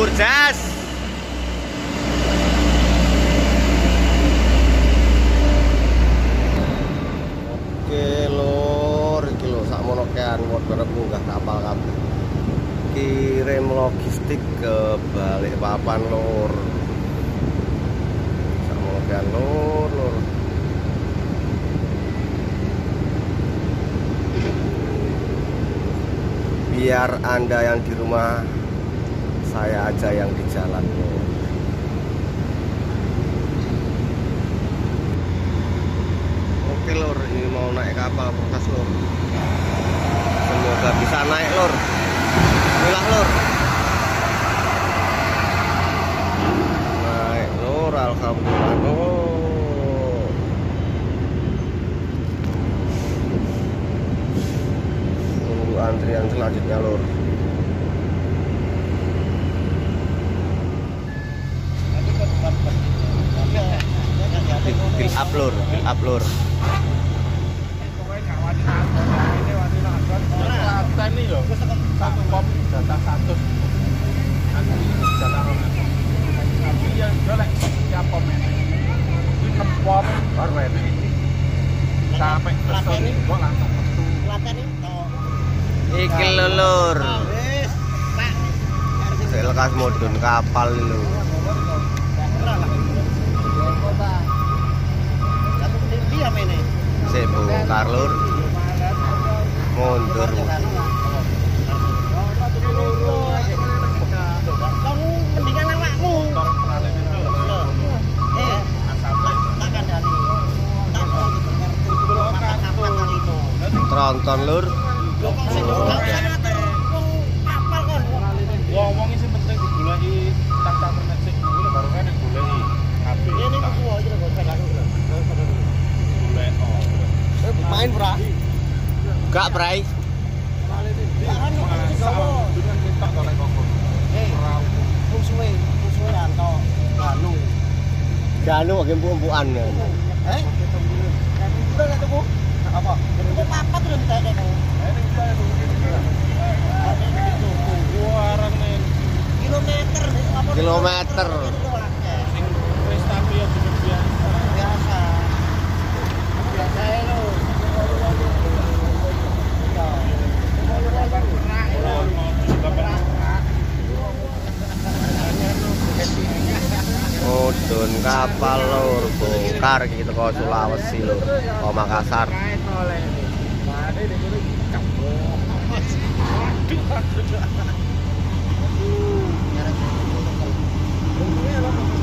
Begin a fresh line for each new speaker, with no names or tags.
Lur jas. Oke lur, iki lho sakmono kean arep munggah kapal kabeh. Kirim logistik ke Balikpapan lur. Sakmono kean lur. Biar Anda yang di rumah, saya aja yang di jalan. Oke lur, ini mau naik kapal protes lur. Semoga bisa naik lur. Inilah lur. Naik lur, alhamdulillah lur. Tunggu antrian selanjutnya lur. Fill up lur.
Ini loh, pom jatah 100. Nanti jatah 200. Tapi yang golek siap pom ini. Ini 6 pom baru ini. Sampai kesel ini gua langsung metu.
Iki lur. Lekas mudhun kapal lho. Sik bongkar lur. Mundur.
Kamu mendingan awakmu.
Tronton lur.
Wong sing penting digoleki tata internet sing kuwi baru kan digoleki HP.
Ini ku aja kok pegang. Main bra.
Gak bray. Ganu empuk-empukan.
Udah lihat tuh. Apa? Itu papat udah ditanya kamu.
Kilometer.
Sing wis tapi ya biasa.
Biasa ya lo.
Mudhun kapal lur, bongkar gitu ke Sulawesi lur, ke Makassar.
Aduh.